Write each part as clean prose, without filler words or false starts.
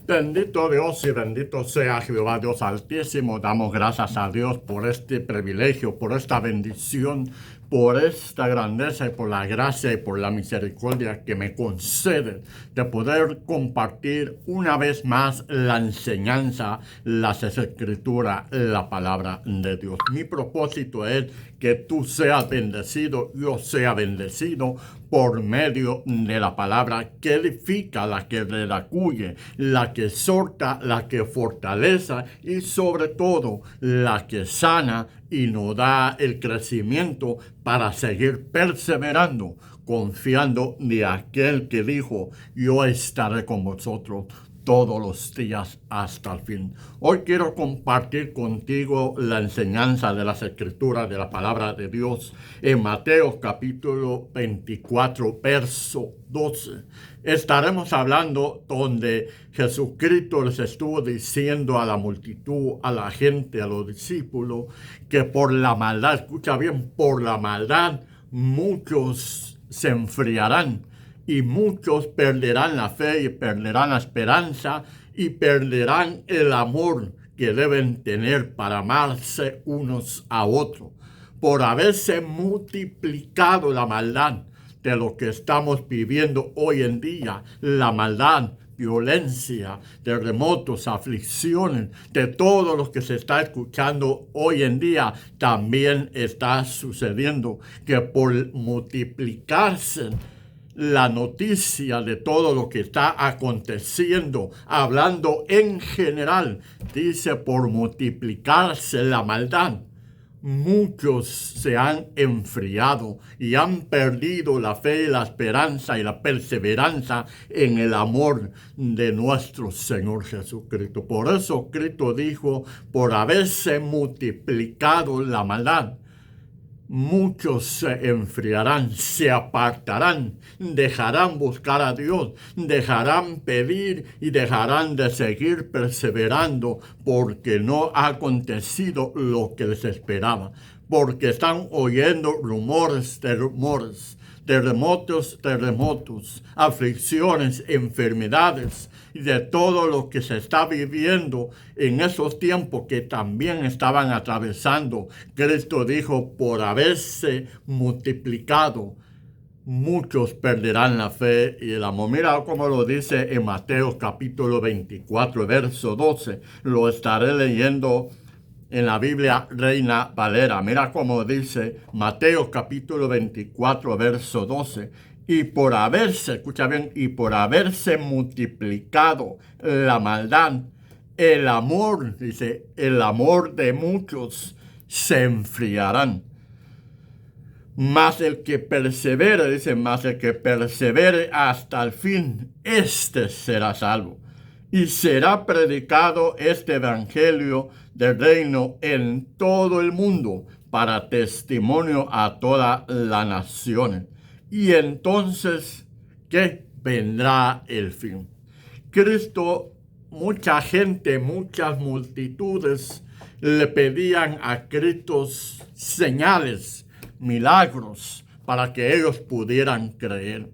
Bendito Dios y bendito sea Jehová Dios Altísimo. Damos gracias a Dios por este privilegio, por esta bendición, por esta grandeza y por la gracia y por la misericordia que me concede de poder compartir una vez más la enseñanza, las escrituras, la palabra de Dios. Mi propósito es que tú seas bendecido, yo sea bendecido por medio de la palabra que edifica, la que redacuye, la que exhorta, la que fortalece y sobre todo la que sana y nos da el crecimiento para seguir perseverando, confiando de aquel que dijo, yo estaré con vosotros todos los días hasta el fin. Hoy quiero compartir contigo la enseñanza de las escrituras de la palabra de Dios en Mateo capítulo 24, verso 12. Estaremos hablando donde Jesucristo les estuvo diciendo a la multitud, a la gente, a los discípulos, que por la maldad, escucha bien, por la maldad muchos se enfriarán. Y muchos perderán la fe y perderán la esperanza y perderán el amor que deben tener para amarse unos a otros. Por haberse multiplicado la maldad de lo que estamos viviendo hoy en día, la maldad, violencia, terremotos, aflicciones, de todo lo que se está escuchando hoy en día, también está sucediendo que por multiplicarse la noticia de todo lo que está aconteciendo, hablando en general, dice por multiplicarse la maldad. Muchos se han enfriado y han perdido la fe y la esperanza y la perseverancia en el amor de nuestro Señor Jesucristo. Por eso Cristo dijo, por haberse multiplicado la maldad, muchos se enfriarán, se apartarán, dejarán buscar a Dios, dejarán pedir y dejarán de seguir perseverando porque no ha acontecido lo que les esperaba, porque están oyendo rumores de rumores, terremotos, aflicciones, enfermedades y de todo lo que se está viviendo en esos tiempos que también estaban atravesando. Cristo dijo, por haberse multiplicado, muchos perderán la fe y el amor. Mira cómo lo dice en Mateo capítulo 24, verso 12. Lo estaré leyendo en la Biblia Reina Valera. Mira cómo dice Mateo capítulo 24, verso 12. Y por haberse, escucha bien, y por haberse multiplicado la maldad, el amor, dice, el amor de muchos se enfriarán. Mas el que persevere, dice, mas el que persevere hasta el fin, éste será salvo. Y será predicado este evangelio del reino en todo el mundo para testimonio a todas las naciones. Y entonces, ¿qué? Vendrá el fin. Cristo, mucha gente, muchas multitudes le pedían a Cristo señales, milagros, para que ellos pudieran creer.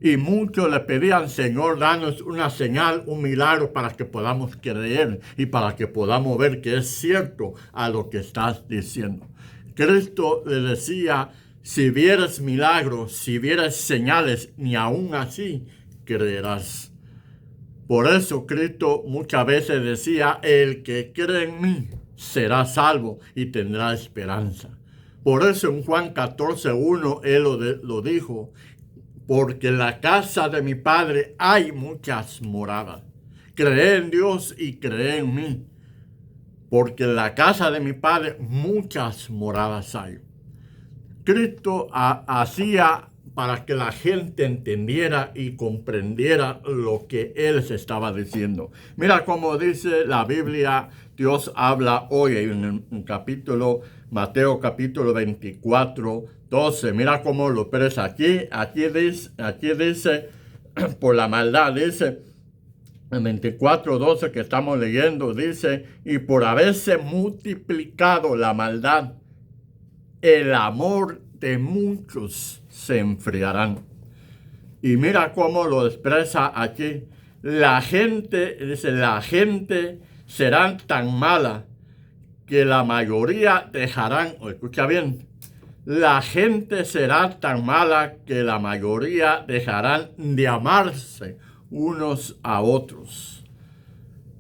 Y muchos le pedían, Señor, danos una señal, un milagro para que podamos creer y para que podamos ver que es cierto a lo que estás diciendo. Cristo le decía, si vieres milagros, si vieres señales, ni aún así creerás. Por eso Cristo muchas veces decía, el que cree en mí será salvo y tendrá esperanza. Por eso en Juan 14:1 Él lo dijo, porque en la casa de mi Padre hay muchas moradas. Cree en Dios y cree en mí, porque en la casa de mi Padre muchas moradas hay. Cristo hacía para que la gente entendiera y comprendiera lo que Él se estaba diciendo. Mira cómo dice la Biblia, Dios habla hoy en el capítulo, Mateo capítulo 24, 12. Mira cómo lo expresa aquí dice, por la maldad, dice, en 24, 12 que estamos leyendo, dice, y por haberse multiplicado la maldad, el amor de muchos se enfriarán. Y mira cómo lo expresa aquí. La gente, dice, la gente será tan mala que la mayoría dejarán, o escucha bien, la gente será tan mala que la mayoría dejarán de amarse unos a otros.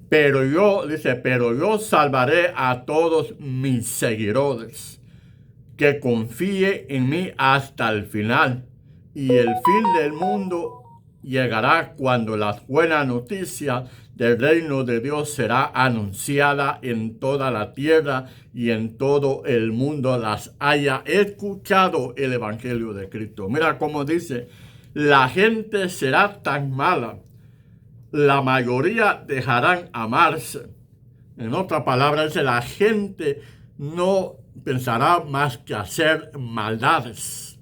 Pero yo salvaré a todos mis seguidores, que confíe en mí hasta el final. Y el fin del mundo llegará cuando las buenas noticias del reino de Dios será anunciada en toda la tierra y en todo el mundo las haya escuchado el evangelio de Cristo. Mira cómo dice, la gente será tan mala, la mayoría dejarán amarse. En otras palabras, dice, la gente no pensará más que hacer maldades.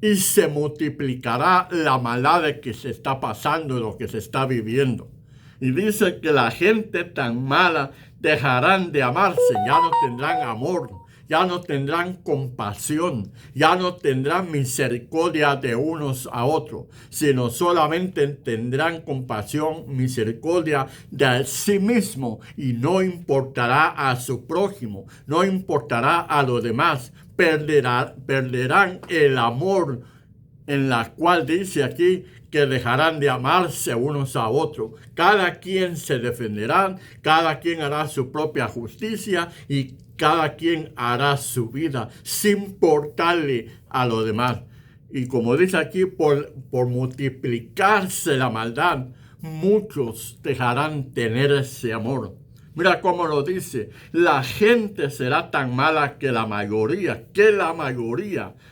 Y se multiplicará la maldad que se está pasando y lo que se está viviendo. Y dice que la gente tan mala dejarán de amarse, ya no tendrán amor, ya no tendrán compasión, ya no tendrán misericordia de unos a otros, sino solamente tendrán compasión, misericordia de sí mismo, y no importará a su prójimo, no importará a los demás. Perderán el amor, en la cual dice aquí que dejarán de amarse unos a otros. Cada quien se defenderá, cada quien hará su propia justicia y cada quien hará su vida sin importarle a los demás. Y como dice aquí, por multiplicarse la maldad, muchos dejarán tener ese amor. Mira cómo lo dice, la gente será tan mala que la mayoría,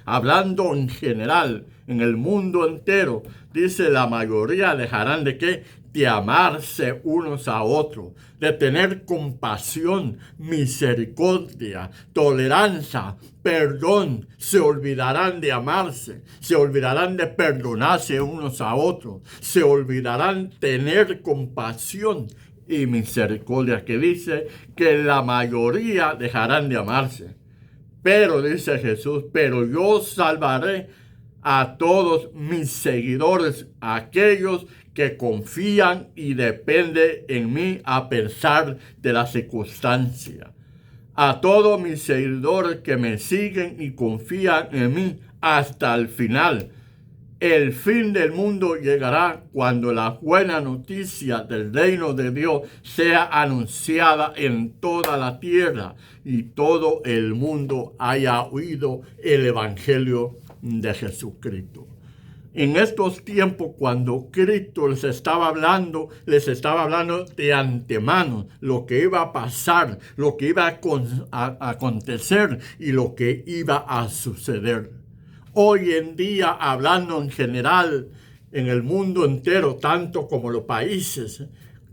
hablando en general, en el mundo entero, dice la mayoría dejarán de qué, de amarse unos a otros, de tener compasión, misericordia, tolerancia, perdón. Se olvidarán de amarse, se olvidarán de perdonarse unos a otros, se olvidarán tener compasión y misericordia, que dice que la mayoría dejarán de amarse. Pero dice Jesús, pero yo salvaré a todos mis seguidores, aquellos que confían y dependen en mí a pesar de la circunstancia. A todos mis seguidores que me siguen y confían en mí hasta el final. El fin del mundo llegará cuando la buena noticia del reino de Dios sea anunciada en toda la tierra y todo el mundo haya oído el evangelio de Jesucristo. En estos tiempos, cuando Cristo les estaba hablando de antemano lo que iba a pasar, lo que iba a acontecer y lo que iba a suceder. Hoy en día, hablando en general, en el mundo entero, tanto como los países,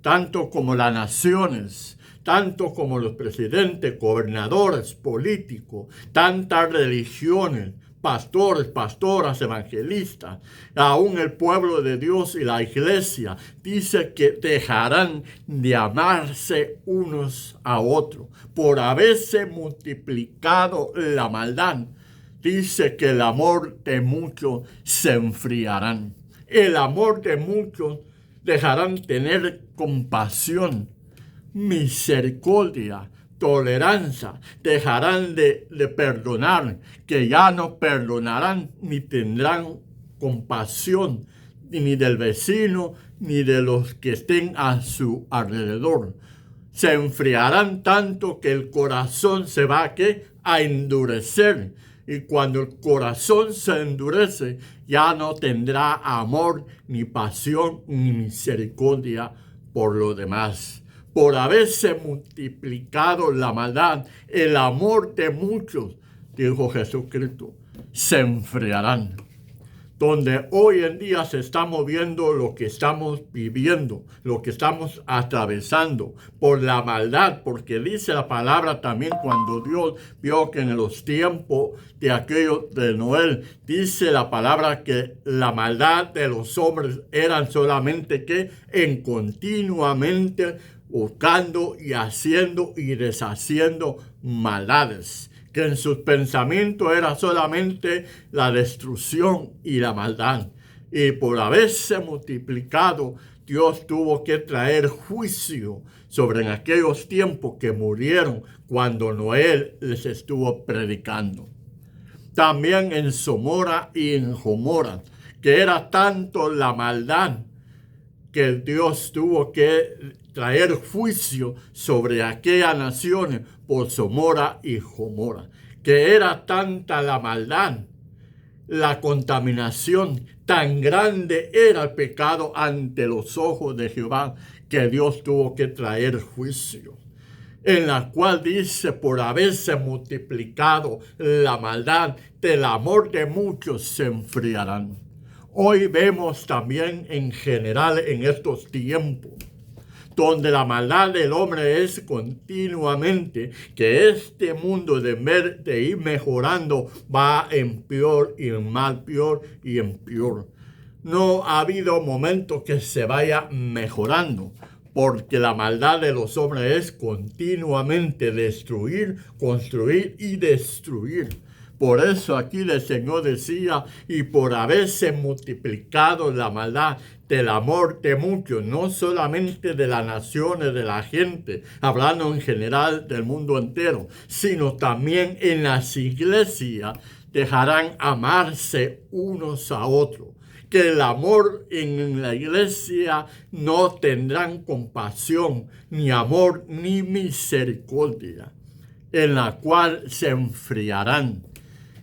tanto como las naciones, tanto como los presidentes, gobernadores, políticos, tantas religiones, pastores, pastoras, evangelistas, aún el pueblo de Dios y la iglesia, dice que dejarán de amarse unos a otros por haberse multiplicado la maldad. Dice que el amor de muchos se enfriarán. El amor de muchos dejarán tener compasión, misericordia, tolerancia. Dejarán de perdonar, que ya no perdonarán ni tendrán compasión ni del vecino ni de los que estén a su alrededor. Se enfriarán tanto que el corazón se va a endurecer. Y cuando el corazón se endurece, ya no tendrá amor, ni pasión, ni misericordia por lo demás. Por haberse multiplicado la maldad, el amor de muchos, dijo Jesucristo, se enfriarán. Donde hoy en día se está moviendo lo que estamos viviendo, lo que estamos atravesando por la maldad, porque dice la palabra también cuando Dios vio que en los tiempos de aquello de Noé, dice la palabra que la maldad de los hombres eran solamente que en continuamente buscando y haciendo y deshaciendo maldades, que en sus pensamientos era solamente la destrucción y la maldad. Y por haberse multiplicado Dios tuvo que traer juicio sobre aquellos tiempos que murieron cuando Noé les estuvo predicando. También en Somora y en Gomorra, que era tanto la maldad que Dios tuvo que traer juicio sobre aquellas naciones por Somora y Gomorra, que era tanta la maldad, la contaminación, tan grande era el pecado ante los ojos de Jehová, que Dios tuvo que traer juicio, en la cual dice, por haberse multiplicado la maldad, del amor de muchos se enfriarán. Hoy vemos también en general en estos tiempos, donde la maldad del hombre es continuamente, que este mundo de ir mejorando va en peor y en mal peor y en peor. No ha habido momento que se vaya mejorando, porque la maldad de los hombres es continuamente destruir, construir y destruir. Por eso aquí el Señor decía, y por haberse multiplicado la maldad, del amor de muchos, no solamente de las naciones, de la gente, hablando en general del mundo entero, sino también en las iglesias, dejarán amarse unos a otros. Que el amor en la iglesia no tendrán compasión, ni amor, ni misericordia, en la cual se enfriarán.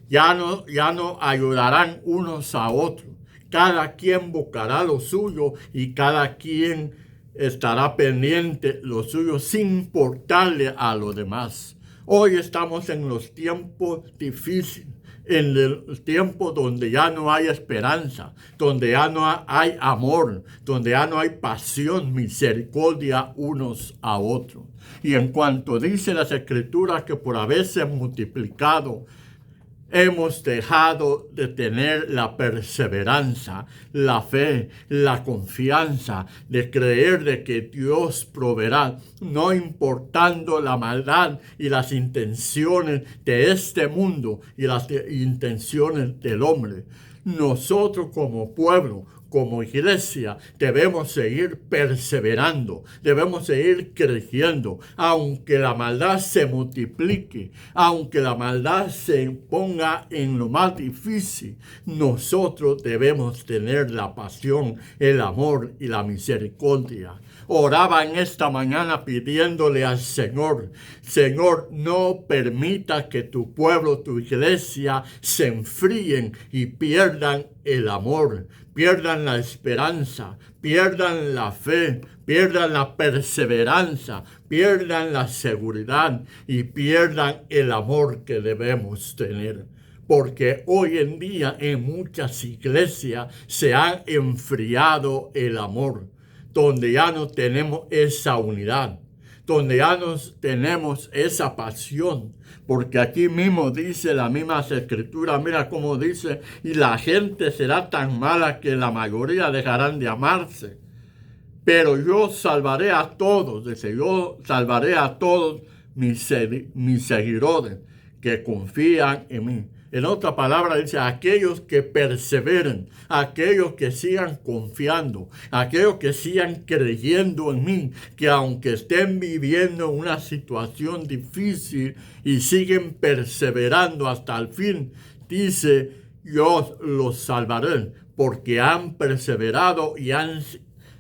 Ya no ayudarán unos a otros. Cada quien buscará lo suyo y cada quien estará pendiente lo suyo sin importarle a los demás. Hoy estamos en los tiempos difíciles, en el tiempo donde ya no hay esperanza, donde ya no hay amor, donde ya no hay pasión, misericordia unos a otros. Y en cuanto dice las Escrituras que por haberse multiplicado, hemos dejado de tener la perseverancia, la fe, la confianza de creer de que Dios proveerá, no importando la maldad y las intenciones de este mundo y las intenciones del hombre. Nosotros como pueblo, como iglesia, debemos seguir perseverando, debemos seguir creciendo, aunque la maldad se multiplique, aunque la maldad se ponga en lo más difícil. Nosotros debemos tener la pasión, el amor y la misericordia. Oraba en esta mañana pidiéndole al Señor, Señor, no permita que tu pueblo, tu iglesia, se enfríen y pierdan el amor, pierdan la esperanza, pierdan la fe, pierdan la perseverancia, pierdan la seguridad y pierdan el amor que debemos tener. Porque hoy en día en muchas iglesias se ha enfriado el amor, donde ya no tenemos esa unidad, donde ya no tenemos esa pasión, porque aquí mismo dice la misma Escritura, mira cómo dice, y la gente será tan mala que la mayoría dejarán de amarse. Pero yo salvaré a todos, dice, yo salvaré a todos mis seguidores que confían en mí. En otra palabra dice, aquellos que perseveren, aquellos que sigan confiando, aquellos que sigan creyendo en mí, que aunque estén viviendo una situación difícil y siguen perseverando hasta el fin, dice, yo los salvaré, porque han perseverado y han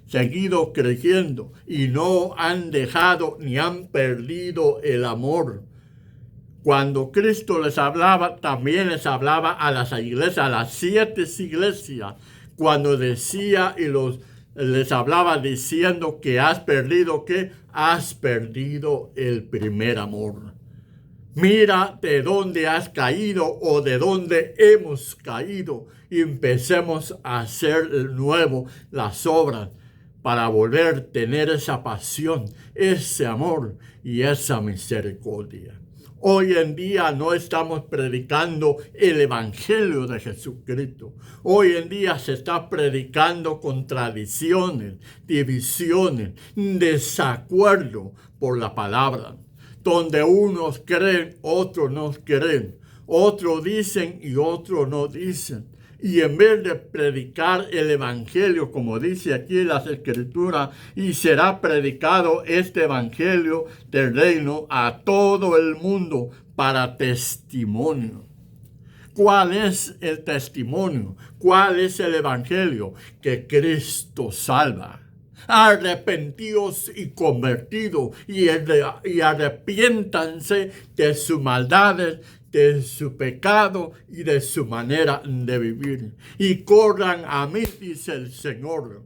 seguido creyendo y no han dejado ni han perdido el amor. Cuando Cristo les hablaba, también les hablaba a las iglesias, a las 7 iglesias, cuando decía y les hablaba diciendo que has perdido, ¿qué? Has perdido el primer amor. Mira de dónde has caído o de dónde hemos caído y empecemos a hacer de nuevo las obras para volver a tener esa pasión, ese amor y esa misericordia. Hoy en día no estamos predicando el Evangelio de Jesucristo. Hoy en día se está predicando contradicciones, divisiones, desacuerdo por la palabra, donde unos creen, otros no creen, otros dicen y otros no dicen. Y en vez de predicar el evangelio, como dice aquí en las escrituras, y será predicado este evangelio del reino a todo el mundo para testimonio. ¿Cuál es el testimonio? ¿Cuál es el evangelio? Que Cristo salva. Arrepentíos y convertidos y arrepiéntanse de sus maldades, de su pecado y de su manera de vivir. Y corran a mí, dice el Señor.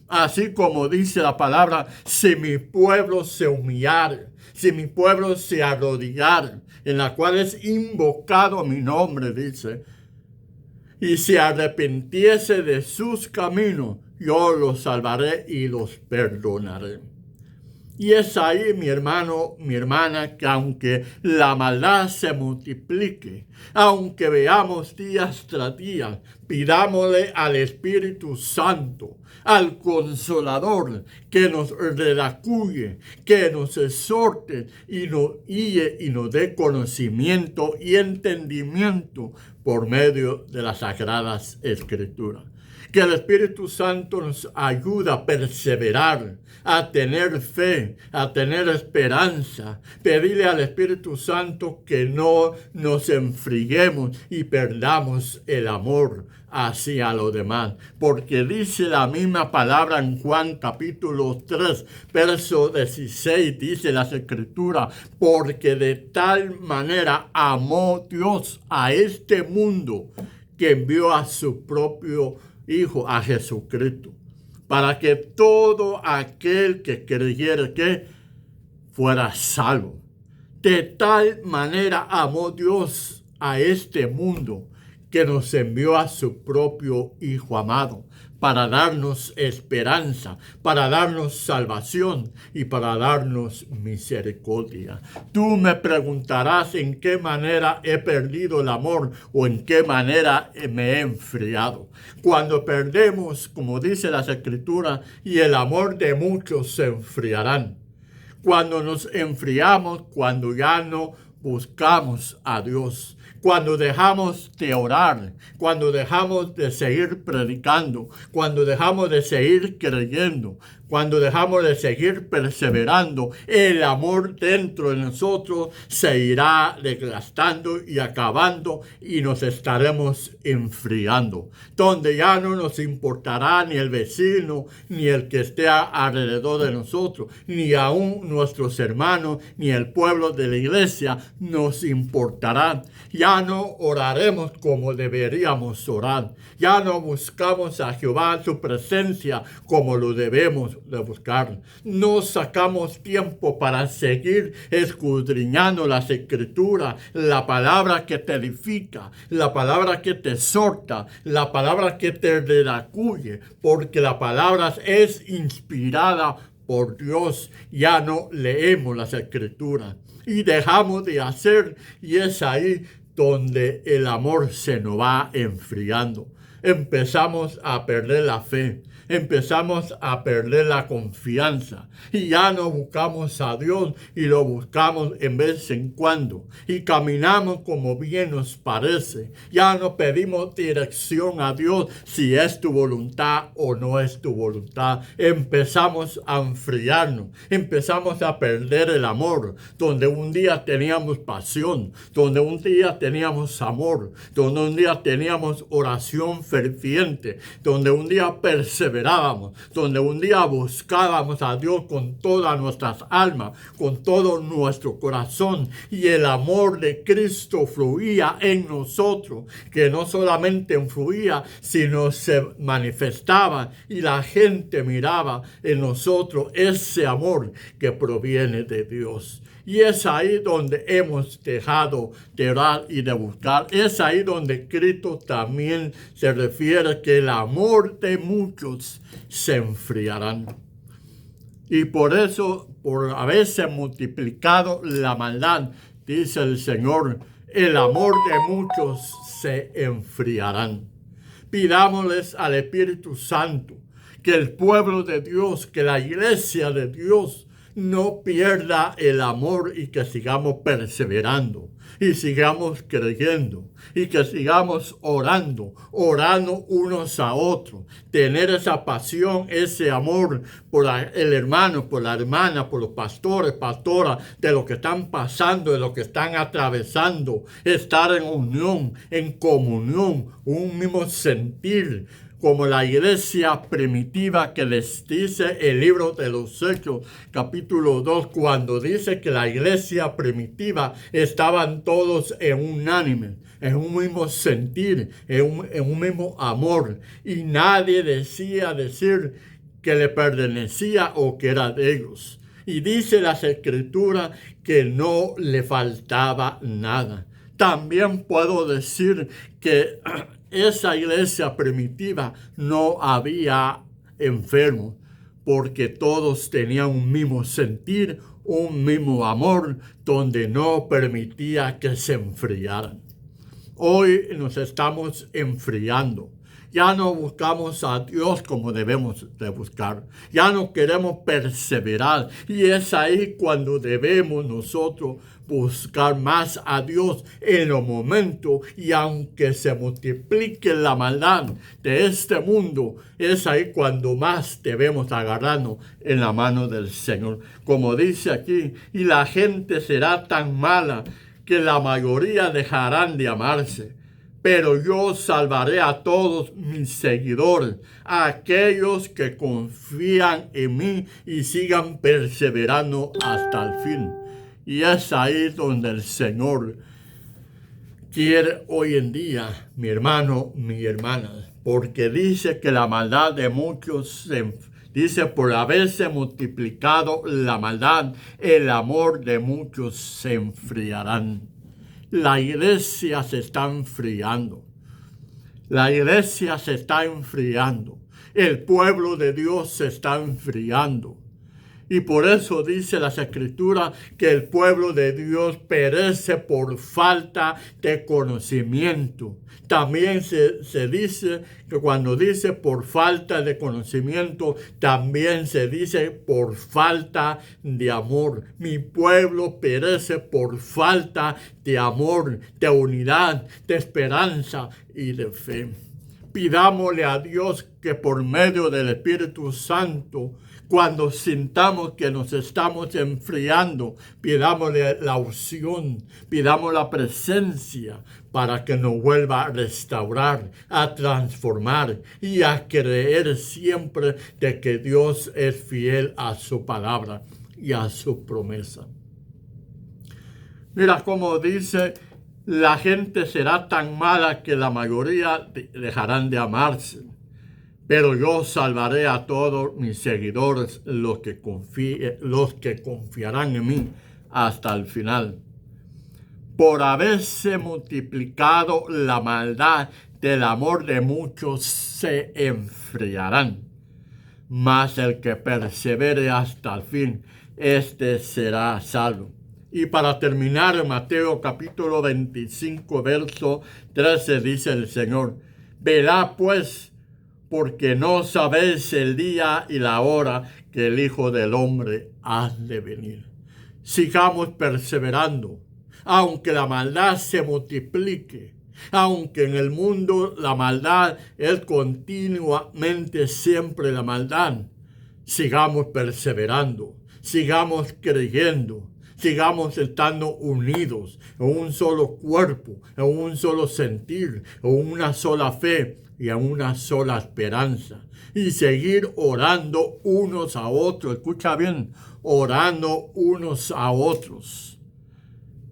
Así como dice la palabra, si mi pueblo se humillare, si mi pueblo se arrodillare, en la cual es invocado mi nombre, dice, y se arrepintiese de sus caminos, yo los salvaré y los perdonaré. Y es ahí, mi hermano, mi hermana, que aunque la maldad se multiplique, aunque veamos días tras días, pidámosle al Espíritu Santo, al Consolador, que nos redacuye, que nos exhorte y nos guíe y nos dé conocimiento y entendimiento por medio de las Sagradas Escrituras. Que el Espíritu Santo nos ayuda a perseverar, a tener fe, a tener esperanza. Pedirle al Espíritu Santo que no nos enfriemos y perdamos el amor hacia los demás. Porque dice la misma palabra en Juan capítulo 3, verso 16, dice las Escrituras, porque de tal manera amó Dios a este mundo que envió a su propio Hijo, a Jesucristo, para que todo aquel que creyera que fuera salvo. De tal manera amó Dios a este mundo que nos envió a su propio Hijo amado, para darnos esperanza, para darnos salvación y para darnos misericordia. Tú me preguntarás en qué manera he perdido el amor o en qué manera me he enfriado. Cuando perdemos, como dice las Escrituras, y el amor de muchos se enfriarán. Cuando nos enfriamos, cuando ya no buscamos a Dios, cuando dejamos de orar, cuando dejamos de seguir predicando, cuando dejamos de seguir creyendo, cuando dejamos de seguir perseverando, el amor dentro de nosotros se irá desgastando y acabando y nos estaremos enfriando, donde ya no nos importará ni el vecino, ni el que esté alrededor de nosotros, ni aún nuestros hermanos, ni el pueblo de la iglesia nos importará. Ya no oraremos como deberíamos orar. Ya no buscamos a Jehová su presencia como lo debemos de buscar. No sacamos tiempo para seguir escudriñando las Escrituras, la palabra que te edifica, la palabra que te exhorta, la palabra que te redacuye, porque la palabra es inspirada por Dios. Ya no leemos las Escrituras y dejamos de hacer, y es ahí donde el amor se nos va enfriando. Empezamos a perder la fe, empezamos a perder la confianza y ya no buscamos a Dios y lo buscamos en vez en cuando y caminamos como bien nos parece. Ya no pedimos dirección a Dios si es tu voluntad o no es tu voluntad. Empezamos a enfriarnos, empezamos a perder el amor, donde un día teníamos pasión, donde un día teníamos amor, donde un día teníamos oración ferviente, donde un día perseverábamos, donde un día buscábamos a Dios con todas nuestras almas, con todo nuestro corazón, y el amor de Cristo fluía en nosotros, que no solamente fluía, sino se manifestaba y la gente miraba en nosotros ese amor que proviene de Dios. Y es ahí donde hemos dejado de orar y de buscar. Es ahí donde Cristo también se refiere que el amor de muchos se enfriarán. Y por eso, por haberse multiplicado la maldad, dice el Señor, el amor de muchos se enfriarán. Pidámosles al Espíritu Santo que el pueblo de Dios, que la iglesia de Dios, no pierda el amor y que sigamos perseverando y sigamos creyendo y que sigamos orando unos a otros, tener esa pasión, ese amor por el hermano, por la hermana, por los pastores, pastoras, de lo que están pasando, de lo que están atravesando, estar en unión, en comunión, un mismo sentir, como la iglesia primitiva que les dice el libro de los Hechos, capítulo 2, cuando dice que la iglesia primitiva estaban todos en unánime, en un mismo sentir, en un mismo amor, y nadie decir que le pertenecía o que era de ellos. Y dice las Escrituras que no le faltaba nada. También puedo decir que esa iglesia primitiva no había enfermos, porque todos tenían un mismo sentir, un mismo amor, donde no permitía que se enfriaran. Hoy nos estamos enfriando. Ya no buscamos a Dios como debemos de buscar. Ya no queremos perseverar. Y es ahí cuando debemos nosotros buscar más a Dios en los momentos. Y aunque se multiplique la maldad de este mundo, es ahí cuando más debemos agarrarnos en la mano del Señor. Como dice aquí, y la gente será tan mala que la mayoría dejarán de amarse. Pero yo salvaré a todos mis seguidores, a aquellos que confían en mí y sigan perseverando hasta el fin. Y es ahí donde el Señor quiere hoy en día, mi hermano, mi hermana, porque dice que la maldad de muchos dice, por haberse multiplicado la maldad, el amor de muchos se enfriarán. La iglesia se está enfriando. La iglesia se está enfriando. El pueblo de Dios se está enfriando. Y por eso dice las Escrituras que el pueblo de Dios perece por falta de conocimiento. También se dice que cuando dice por falta de conocimiento, también se dice por falta de amor. Mi pueblo perece por falta de amor, de unidad, de esperanza y de fe. Pidámosle a Dios que por medio del Espíritu Santo, cuando sintamos que nos estamos enfriando, pidámosle la unción, pidamos la presencia para que nos vuelva a restaurar, a transformar y a creer siempre de que Dios es fiel a su palabra y a su promesa. Mira cómo dice, la gente será tan mala que la mayoría dejarán de amarse. Pero yo salvaré a todos mis seguidores, los que confiarán en mí hasta el final. Por haberse multiplicado la maldad, del amor de muchos se enfriarán. Mas el que persevere hasta el fin, este será salvo. Y para terminar, en Mateo capítulo 25, verso 13, dice el Señor, velad pues, porque no sabéis el día y la hora que el Hijo del Hombre ha de venir. Sigamos perseverando, aunque la maldad se multiplique, aunque en el mundo la maldad es continuamente siempre la maldad. Sigamos perseverando, sigamos creyendo, sigamos estando unidos en un solo cuerpo, en un solo sentir, en una sola fe y a una sola esperanza. Y seguir orando unos a otros. Escucha bien, orando unos a otros.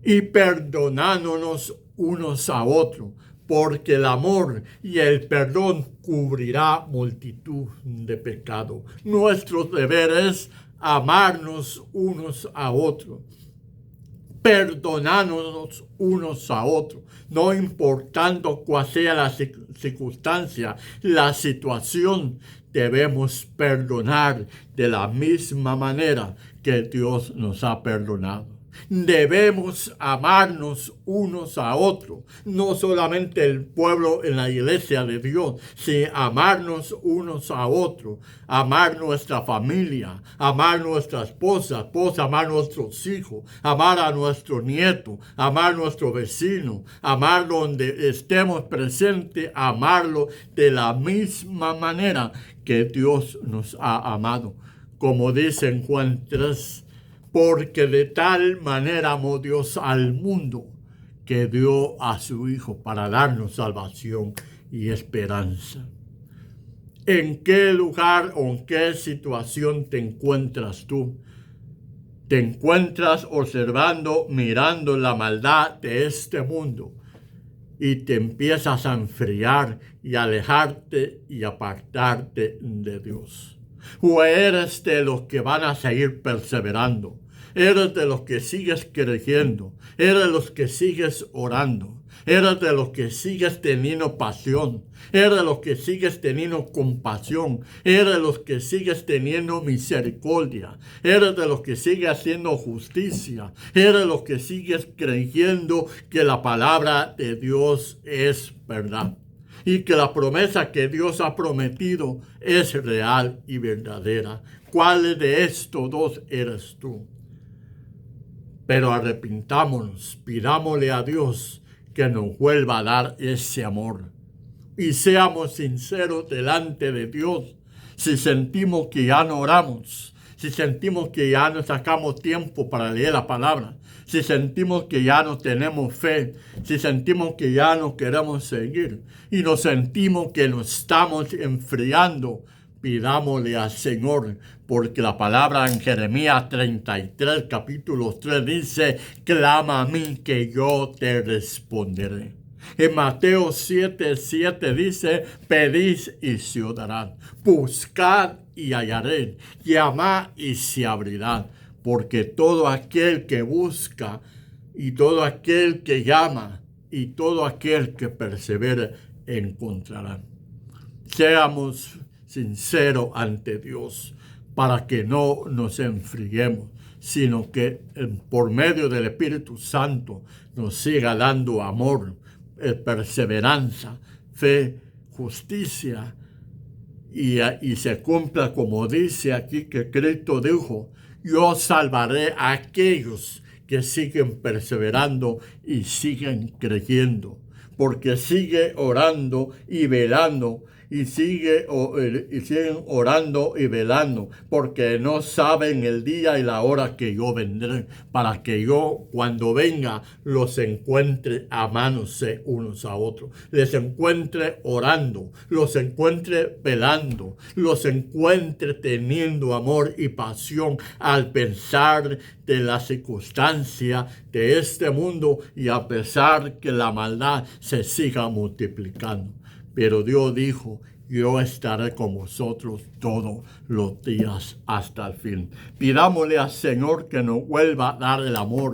Y perdonándonos unos a otros. Porque el amor y el perdón cubrirá multitud de pecados. Nuestro deber es amarnos unos a otros, perdonándonos unos a otros, no importando cuál sea la circunstancia, la situación, debemos perdonar de la misma manera que Dios nos ha perdonado. Debemos amarnos unos a otros, no solamente el pueblo en la iglesia de Dios, sino amarnos unos a otros, amar nuestra familia, amar nuestra esposa, amar nuestros hijos, amar a nuestros nietos, amar a nuestro vecino, amar donde estemos presentes, amarlo de la misma manera que Dios nos ha amado. Como dice en Juan 3, porque de tal manera amó Dios al mundo que dio a su Hijo para darnos salvación y esperanza. ¿En qué lugar o en qué situación te encuentras tú? ¿Te encuentras observando, mirando la maldad de este mundo y te empiezas a enfriar y alejarte y apartarte de Dios? ¿O eres de los que van a seguir perseverando? ¿Eres de los que sigues creyendo? ¿Eres de los que sigues orando? ¿Eres de los que sigues teniendo pasión? ¿Eres de los que sigues teniendo compasión? ¿Eres de los que sigues teniendo misericordia? ¿Eres de los que sigues haciendo justicia? ¿Eres de los que sigues creyendo que la palabra de Dios es verdad? Y que la promesa que Dios ha prometido es real y verdadera. ¿Cuál de estos dos eres tú? Pero arrepintámonos, pidámosle a Dios que nos vuelva a dar ese amor. Y seamos sinceros delante de Dios. Si sentimos que ya no oramos, si sentimos que ya no sacamos tiempo para leer la palabra, si sentimos que ya no tenemos fe, si sentimos que ya no queremos seguir y nos sentimos que nos estamos enfriando, pidámosle al Señor, porque la palabra en Jeremías 33, capítulo 3 dice, clama a mí que yo te responderé. En Mateo 7:7 dice, pedid y se os dará, buscad y hallaré, llamad y se abrirá, porque todo aquel que busca y todo aquel que llama y todo aquel que persevere encontrará. Seamos sinceros ante Dios para que no nos enfriemos, sino que por medio del Espíritu Santo nos siga dando amor, perseverancia, fe, justicia, y se cumpla como dice aquí que Cristo dijo, yo salvaré a aquellos que siguen perseverando y siguen creyendo, porque sigue orando y velando, y siguen orando y velando, porque no saben el día y la hora que yo vendré, para que yo cuando venga los encuentre amándose unos a otros, les encuentre orando, los encuentre velando, los encuentre teniendo amor y pasión al pensar de la circunstancia de este mundo y a pesar que la maldad se siga multiplicando. Pero Dios dijo, yo estaré con vosotros todos los días hasta el fin. Pidámosle al Señor que nos vuelva a dar el amor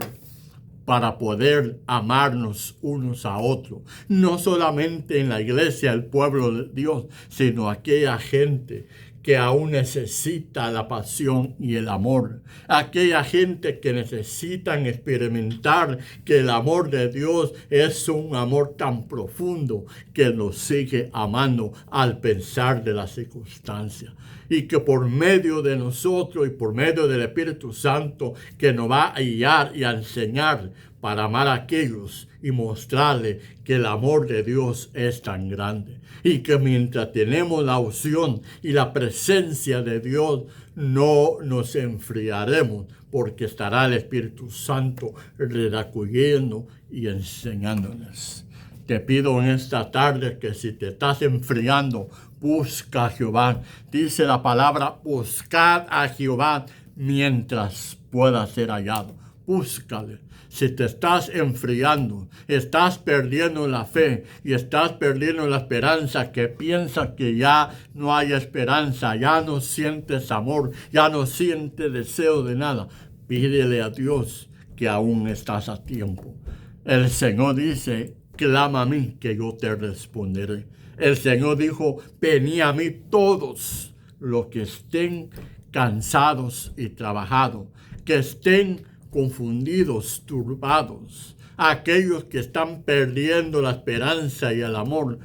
para poder amarnos unos a otros. No solamente en la iglesia, el pueblo de Dios, sino aquella gente que aún necesita la pasión y el amor. Aquella gente que necesitan experimentar que el amor de Dios es un amor tan profundo que nos sigue amando al pensar de las circunstancias. Y que por medio de nosotros y por medio del Espíritu Santo que nos va a guiar y a enseñar para amar a aquellos y mostrarle que el amor de Dios es tan grande. Y que mientras tenemos la opción y la presencia de Dios, no nos enfriaremos, porque estará el Espíritu Santo redarguyendo y enseñándonos. Te pido en esta tarde que si te estás enfriando, busca a Jehová. Dice la palabra, buscad a Jehová mientras pueda ser hallado. Búscale. Si te estás enfriando, estás perdiendo la fe y estás perdiendo la esperanza, que piensas que ya no hay esperanza, ya no sientes amor, ya no sientes deseo de nada, pídele a Dios que aún estás a tiempo. El Señor dice, clama a mí que yo te responderé. El Señor dijo, venid a mí todos los que estén cansados y trabajados, que estén confundidos, turbados, aquellos que están perdiendo la esperanza y el amor,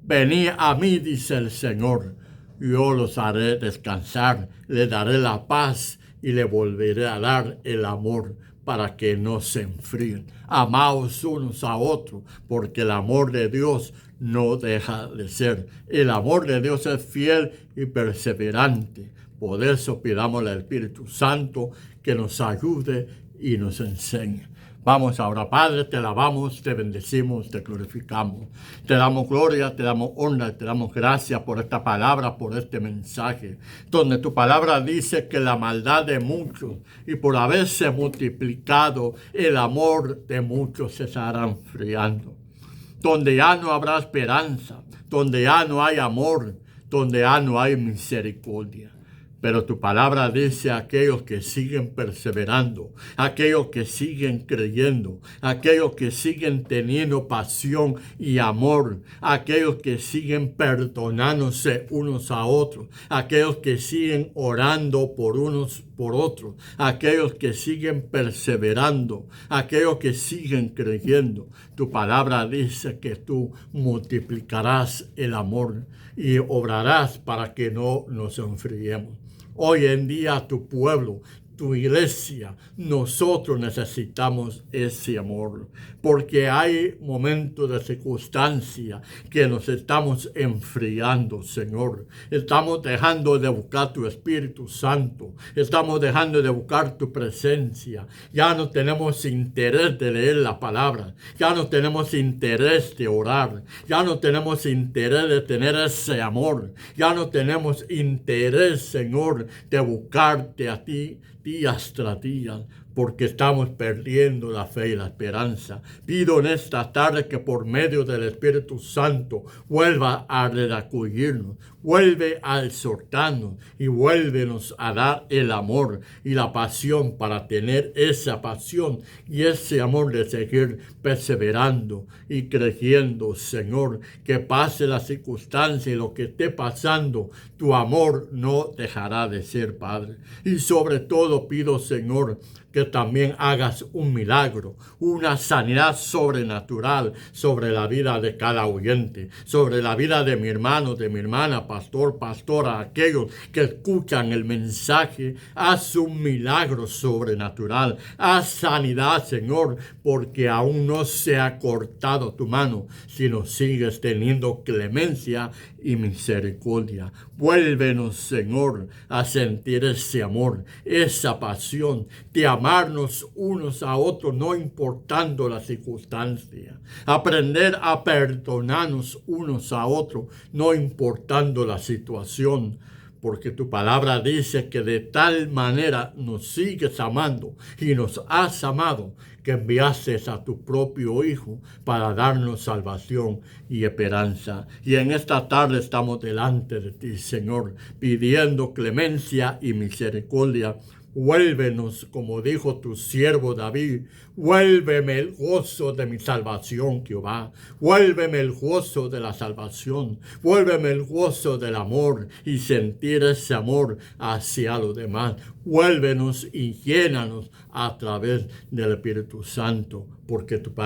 venid a mí, dice el Señor, yo los haré descansar, les daré la paz y le volveré a dar el amor para que no se enfríen. Amaos unos a otros, porque el amor de Dios no deja de ser. El amor de Dios es fiel y perseverante. Por eso pidamos al Espíritu Santo que nos ayude y nos enseñe. Vamos ahora, Padre, te alabamos, te bendecimos, te glorificamos. Te damos gloria, te damos honra, te damos gracias por esta palabra, por este mensaje, donde tu palabra dice que la maldad de muchos y por haberse multiplicado, el amor de muchos se estará enfriando. Donde ya no habrá esperanza, donde ya no hay amor, donde ya no hay misericordia. Pero tu palabra dice a aquellos que siguen perseverando, aquellos que siguen creyendo, aquellos que siguen teniendo pasión y amor, aquellos que siguen perdonándose unos a otros, aquellos que siguen orando por unos por otros, aquellos que siguen perseverando, aquellos que siguen creyendo. Tu palabra dice que tú multiplicarás el amor y obrarás para que no nos enfriemos. Hoy en día tu pueblo, tu iglesia, nosotros necesitamos ese amor, porque hay momentos de circunstancia que nos estamos enfriando, Señor. Estamos dejando de buscar tu Espíritu Santo, estamos dejando de buscar tu presencia. Ya no tenemos interés de leer la palabra, ya no tenemos interés de orar, ya no tenemos interés de tener ese amor, ya no tenemos interés, Señor, de buscarte a ti día tras día, porque estamos perdiendo la fe y la esperanza. Pido en esta tarde que por medio del Espíritu Santo vuelva a redarguirnos, vuelve a exhortarnos y vuélvenos a dar el amor y la pasión para tener esa pasión y ese amor de seguir perseverando y creyendo, Señor, que pase la circunstancia y lo que esté pasando, tu amor no dejará de ser, Padre. Y sobre todo pido, Señor, que también hagas un milagro, una sanidad sobrenatural sobre la vida de cada oyente, sobre la vida de mi hermano, de mi hermana, pastor, pastora, aquellos que escuchan el mensaje. Haz un milagro sobrenatural, haz sanidad, Señor, porque aún no se ha cortado tu mano, sino sigues teniendo clemencia y misericordia. Vuélvenos, Señor, a sentir ese amor, esa pasión de amarnos unos a otros, no importando la circunstancia. Aprender a perdonarnos unos a otros, no importando la situación. Porque tu palabra dice que de tal manera nos sigues amando y nos has amado que enviaste a tu propio Hijo para darnos salvación y esperanza. Y en esta tarde estamos delante de ti, Señor, pidiendo clemencia y misericordia. Vuélvenos, como dijo tu siervo David, vuélveme el gozo de mi salvación, Jehová. Vuélveme el gozo de la salvación. Vuélveme el gozo del amor y sentir ese amor hacia los demás. Vuélvenos y llénanos a través del Espíritu Santo, porque tu palabra